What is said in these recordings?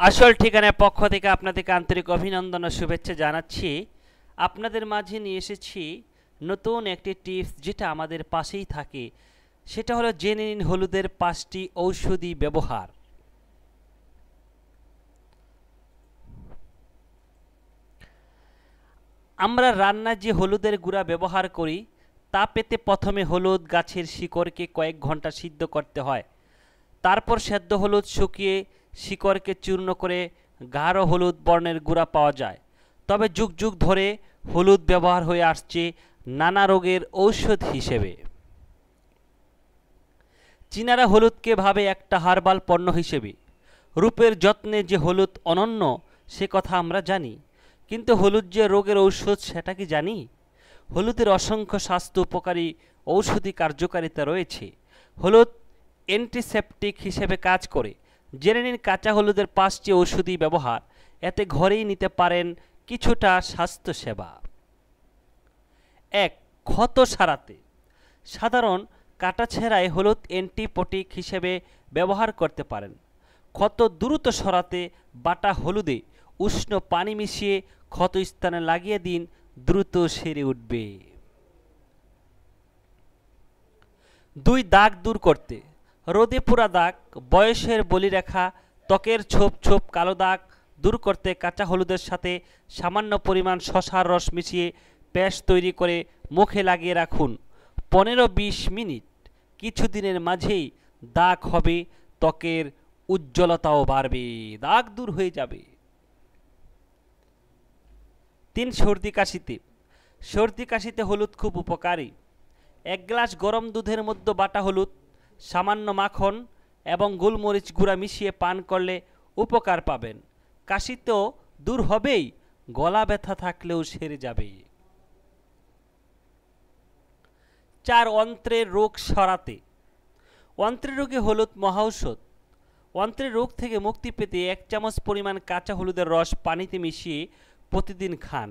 আসল ঠিকানার পক্ষ থেকে আপনাদেরকে আন্তরিক অভিনন্দন ও শুভেচ্ছা জানাচ্ছি। আপনাদের মাঝে নিয়ে এসেছি নতুন একটি টিপস, যেটা আমাদের পাশেই থাকে। সেটা হলো জেনে নিন হলুদের 5টি ঔষধি ব্যবহার। আমরা রান্নায় যে হলুদের গুঁড়া ব্যবহার করি তা পেতে প্রথমে হলুদ গাছের শিকড়কে কয়েক ঘন্টা সিদ্ধ করতে হয়। তারপর সেদ্ধ হলুদ শুকিয়ে শিকড়কে চূর্ণ করে গাঢ় হলুদ বর্ণের গুঁড়া পাওয়া যায়। তবে যুগ যুগ ধরে হলুদ ব্যবহার হয়ে আসছে নানা রোগের ঔষধ হিসেবে। চীনারা হলুদকে ভাবে একটা হার্বাল পণ্য হিসেবে। রূপের যত্নে যে হলুদ অনন্য সে কথা আমরা জানি, কিন্তু হলুদ যে রোগের ঔষধ সেটা কি জানি? হলুদের অসংখ্য স্বাস্থ্য উপকারী ঔষধি কার্যকারিতা রয়েছে। হলুদ অ্যান্টিসেপটিক হিসেবে কাজ করে। জেনে নিন কাঁচা হলুদের 5টি ঔষধি ব্যবহার। এতে ঘরেই নিতে পারেন কিছুটা স্বাস্থ্যসেবা। 1. ক্ষত সারাতে। সাধারণ কাটাছেঁড়ায় হলুদ অ্যান্টিপটিক হিসেবে ব্যবহার করতে পারেন। ক্ষত দ্রুত সরাতে বাটা হলুদে উষ্ণ পানি মিশিয়ে ক্ষত স্থানে লাগিয়ে দিন, দ্রুত সেরে উঠবে। 2. দাগ দূর করতে। রোদে পোড়া দাগ, বয়সের বলিরেখা, ত্বকের ছোপ ছোপ কালো দাগ দূর করতে কাঁচা হলুদের সাথে সামান্য পরিমাণ শসার রস মিশিয়ে পেস্ট তৈরি করে মুখে লাগিয়ে রাখুন 15-20 মিনিট। কিছুদিনের মাঝেই দাগ হবে, ত্বকের উজ্জ্বলতাও বাড়বে, দাগ দূর হয়ে যাবে। 3. সর্দি কাশিতে। সর্দি কাশিতে হলুদ খুব উপকারী। 1 গ্লাস গরম দুধের মধ্যে বাটা হলুদ, সামান্য মাখন এবং গোলমরিচ গুঁড়া মিশিয়ে পান করলে উপকার পাবেন। কাশি তো দূর হবেই, গলা ব্যথা থাকলেও সেরে যাবে। 4. অন্ত্রের রোগ সরাতে। অন্ত্রের রোগে হলুদ মহাঔষধ। অন্ত্রের রোগ থেকে মুক্তি পেতে 1 চামচ পরিমাণ কাঁচা হলুদের রস পানিতে মিশিয়ে প্রতিদিন খান,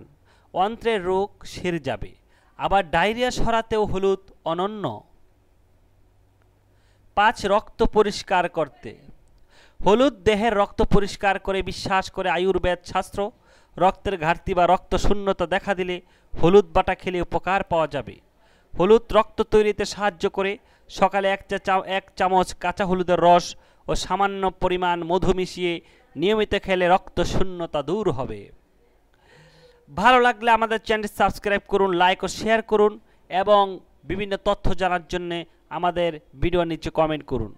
অন্ত্রের রোগ সেরে যাবে। আবার ডায়রিয়া সরাতেও হলুদ অনন্য। 5. রক্ত পরিষ্কার করতে। হলুদ দেহের রক্ত পরিষ্কার করে বিশ্বাস করে আয়ুর্বেদ শাস্ত্র। রক্তের ঘাটতি বা রক্ত শূন্যতা দেখা দিলে হলুদ বাটা খেলে উপকার পাওয়া যাবে। হলুদ রক্ত তৈরিতে সাহায্য করে। সকালে 1 চামচ কাঁচা হলুদের রস ও সামান্য পরিমাণ মধু মিশিয়ে নিয়মিত খেলে রক্ত শূন্যতা দূর হবে। ভালো লাগলে আমাদের চ্যানেলটি সাবস্ক্রাইব করুন, লাইক ও শেয়ার করুন এবং বিভিন্ন তথ্য জানার জন্য আমাদের ভিডিওর নিচে কমেন্ট করুন।